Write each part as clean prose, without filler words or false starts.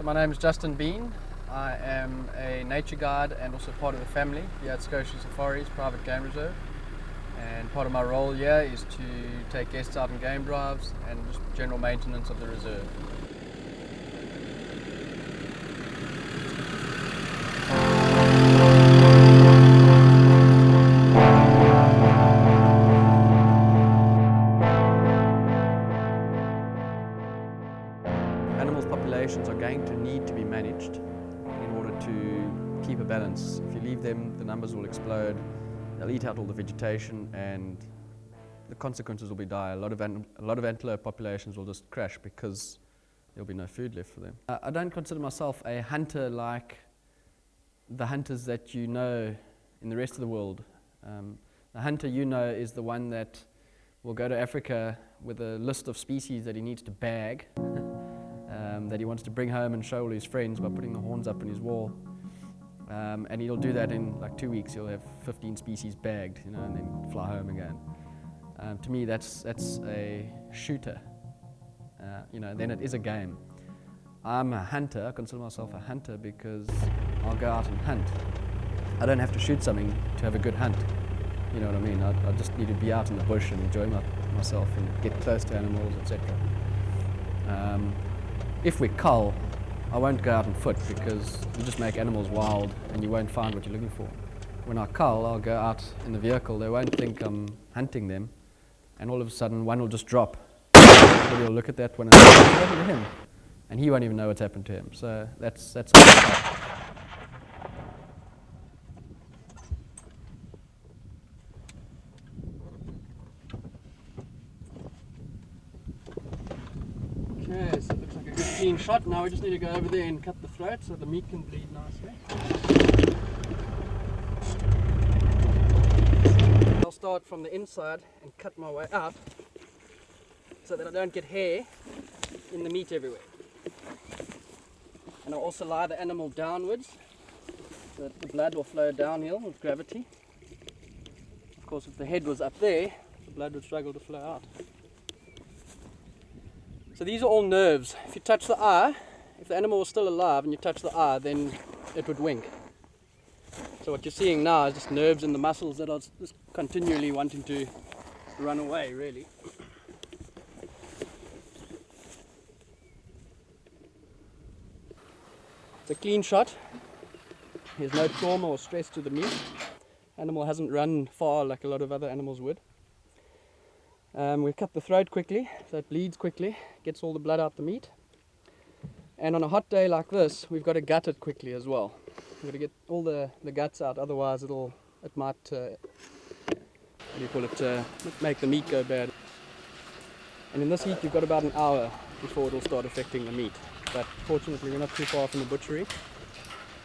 My name is Justin Bean. I am a nature guide and also part of the family here at Scotia Safaris Private Game Reserve. And part of my role here is to take guests out on game drives and just general maintenance of the reserve. Animals' populations are going to need to be managed in order to keep a balance. If you leave them, the numbers will explode, they'll eat out all the vegetation, and the consequences will be dire. A lot of antelope populations will just crash because there'll be no food left for them. I don't consider myself a hunter like the hunters that you know in the rest of the world. The hunter you know is the one that will go to Africa with a list of species that he needs to bag. That he wants to bring home and show all his friends by putting the horns up on his wall. And he'll do that in like 2 weeks. He'll have 15 species bagged, and then fly home again. To me, that's a shooter. Then it is a game. I'm a hunter. I consider myself a hunter because I'll go out and hunt. I don't have to shoot something to have a good hunt. You know what I mean? I just need to be out in the bush and enjoy myself and get close to animals, etc. If we cull, I won't go out on foot because you just make animals wild and you won't find what you're looking for. When I cull, I'll go out in the vehicle. They won't think I'm hunting them, and all of a sudden one will just drop. Everybody will look at that one and say, "What's happened to him?" And he won't even know what's happened to him. So that's Okay, so it looks like a good clean shot. Now we just need to go over there and cut the throat so the meat can bleed nicely. I'll start from the inside and cut my way out so that I don't get hair in the meat everywhere. And I'll also lie the animal downwards so that the blood will flow downhill with gravity. Of course, if the head was up there, the blood would struggle to flow out. So these are all nerves. If you touch the eye, if the animal was still alive and you touch the eye, then it would wink. So what you're seeing now is just nerves in the muscles that are just continually wanting to run away, really. It's a clean shot. There's no trauma or stress to the meat. Animal hasn't run far like a lot of other animals would. We cut the throat quickly, so it bleeds quickly, gets all the blood out the meat. And on a hot day like this, we've got to gut it quickly as well. We've got to get all the guts out, otherwise it might, make the meat go bad. And in this heat, you've got about an hour before it'll start affecting the meat. But fortunately, we're not too far from the butchery.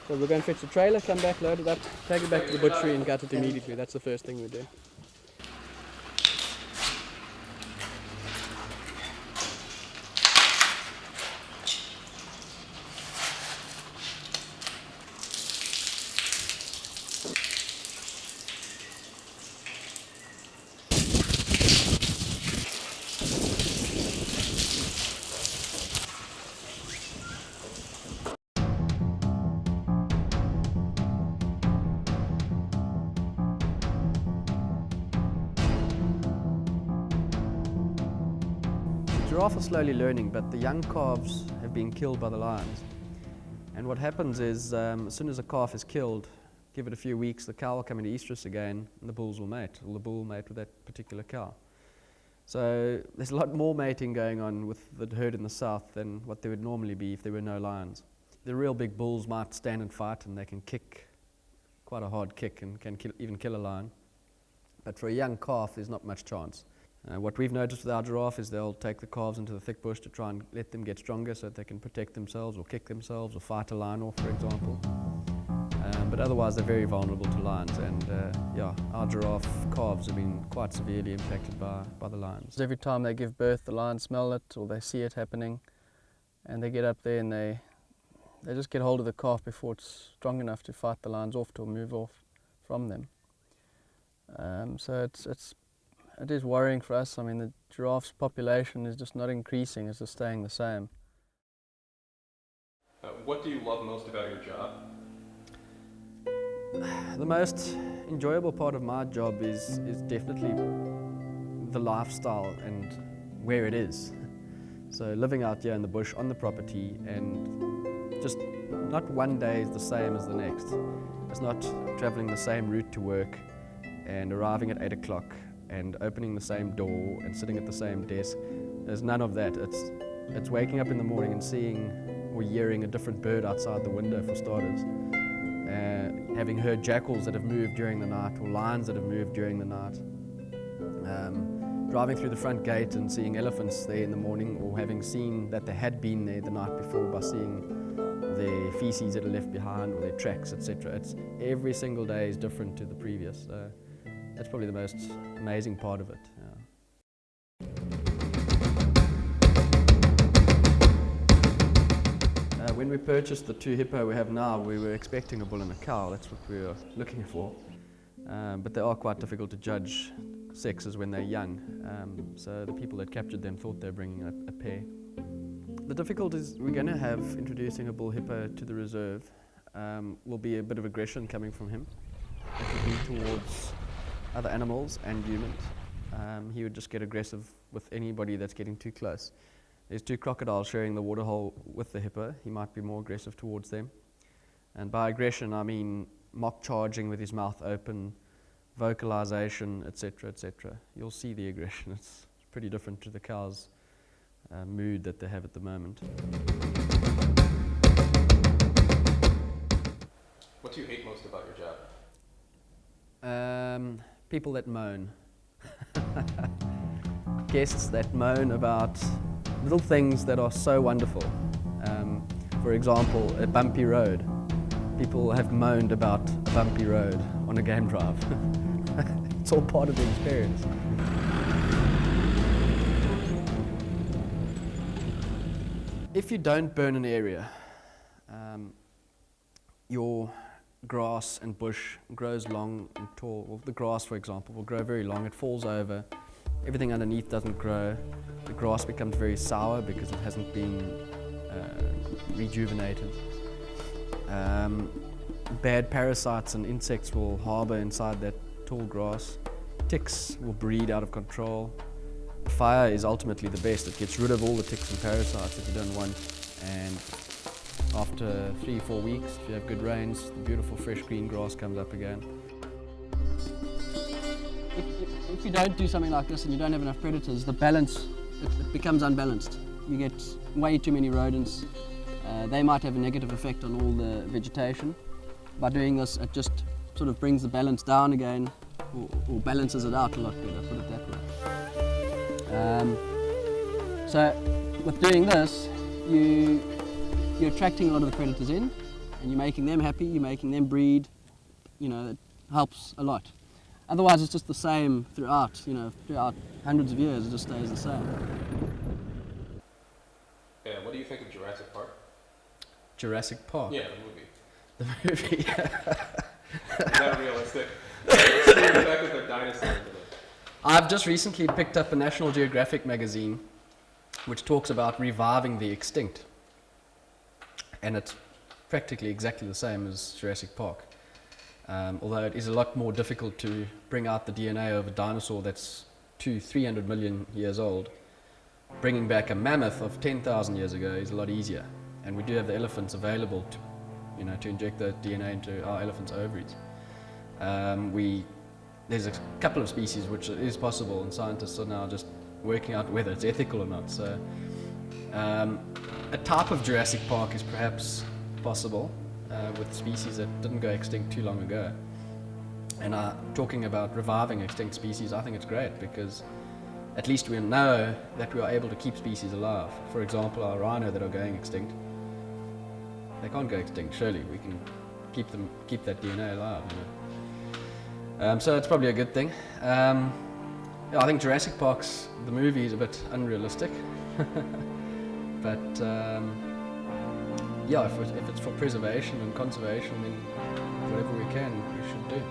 So we'll go and fetch the trailer, come back, load it up, take it back to the butchery and gut it immediately. That's the first thing we do. Giraffe are slowly learning, but the young calves have been killed by the lions. And what happens is, as soon as a calf is killed, give it a few weeks, the cow will come into estrus again, and the bulls will mate, or the bull will mate with that particular cow. So there's a lot more mating going on with the herd in the south than what there would normally be if there were no lions. The real big bulls might stand and fight, and they can kick quite a hard kick and can even kill a lion. But for a young calf, there's not much chance. What we've noticed with our giraffe is they'll take the calves into the thick bush to try and let them get stronger so that they can protect themselves or kick themselves or fight a lion off, for example. But otherwise they're very vulnerable to lions, and our giraffe calves have been quite severely impacted by the lions. Every time they give birth, the lions smell it or they see it happening, and they get up there and they just get hold of the calf before it's strong enough to fight the lions off or move off from them. So it is worrying for us. I mean, the giraffe's population is just not increasing, it's just staying the same. What do you love most about your job? The most enjoyable part of my job is definitely the lifestyle and where it is. So living out here in the bush on the property, and just not one day is the same as the next. It's not traveling the same route to work and arriving at 8 o'clock and opening the same door and sitting at the same desk. There's none of that. It's waking up in the morning and seeing or hearing a different bird outside the window, for starters. Having heard jackals that have moved during the night, or lions that have moved during the night. Driving through the front gate and seeing elephants there in the morning, or having seen that they had been there the night before by seeing their feces that are left behind or their tracks, etc. It's every single day is different to the previous. So that's probably the most amazing part of it. When we purchased the 2 Hippo we have now, we were expecting a bull and a cow. That's what we were looking for. But they are quite difficult to judge sexes when they're young. So the people that captured them thought they were bringing a pair. The difficulties we're going to have introducing a bull hippo to the reserve will be a bit of aggression coming from him. It will be towards other animals and humans. He would just get aggressive with anybody that's getting too close. There's 2 crocodiles sharing the waterhole with the hippo. He might be more aggressive towards them. And by aggression, I mean mock charging with his mouth open, vocalization, etc., etc. You'll see the aggression. It's pretty different to the cow's mood that they have at the moment. What do you hate most about your job? People that moan. Guests that moan about little things that are so wonderful. For example, a bumpy road. People have moaned about a bumpy road on a game drive. It's all part of the experience. If you don't burn an area, your grass and bush grows long and tall. Well, the grass, for example, will grow very long. It falls over. Everything underneath doesn't grow. The grass becomes very sour because it hasn't been rejuvenated. Bad parasites and insects will harbor inside that tall grass. Ticks will breed out of control. Fire is ultimately the best. It gets rid of all the ticks and parasites that you don't want. And after 3-4 weeks, if you have good rains, the beautiful fresh green grass comes up again. If you don't do something like this and you don't have enough predators, the balance, it becomes unbalanced. You get way too many rodents. They might have a negative effect on all the vegetation. By doing this, it just sort of brings the balance down again, or balances it out a lot better, put it that way. So with doing this, you're attracting a lot of the predators in, and you're making them happy, you're making them breed. It helps a lot. Otherwise, it's just the same throughout. Throughout hundreds of years, it just stays the same. Yeah, what do you think of Jurassic Park? Jurassic Park? Yeah, the movie. The movie. Is that realistic? The fact that they're dinosaurs in it. I've just recently picked up a National Geographic magazine which talks about reviving the extinct. And it's practically exactly the same as Jurassic Park. Although it is a lot more difficult to bring out the DNA of a dinosaur that's 200-300 million years old. Bringing back a mammoth of 10,000 years ago is a lot easier. And we do have the elephants available to inject the DNA into our elephants' ovaries. There's a couple of species which it is possible, and scientists are now just working out whether it's ethical or not. So a type of Jurassic Park is perhaps possible with species that didn't go extinct too long ago. And talking about reviving extinct species, I think it's great because at least we know that we are able to keep species alive. For example, our rhino that are going extinct, they can't go extinct, surely. We can keep that DNA alive. So it's probably a good thing. I think Jurassic Park's, the movie, is a bit unrealistic. But if it's for preservation and conservation, then whatever we can, we should do.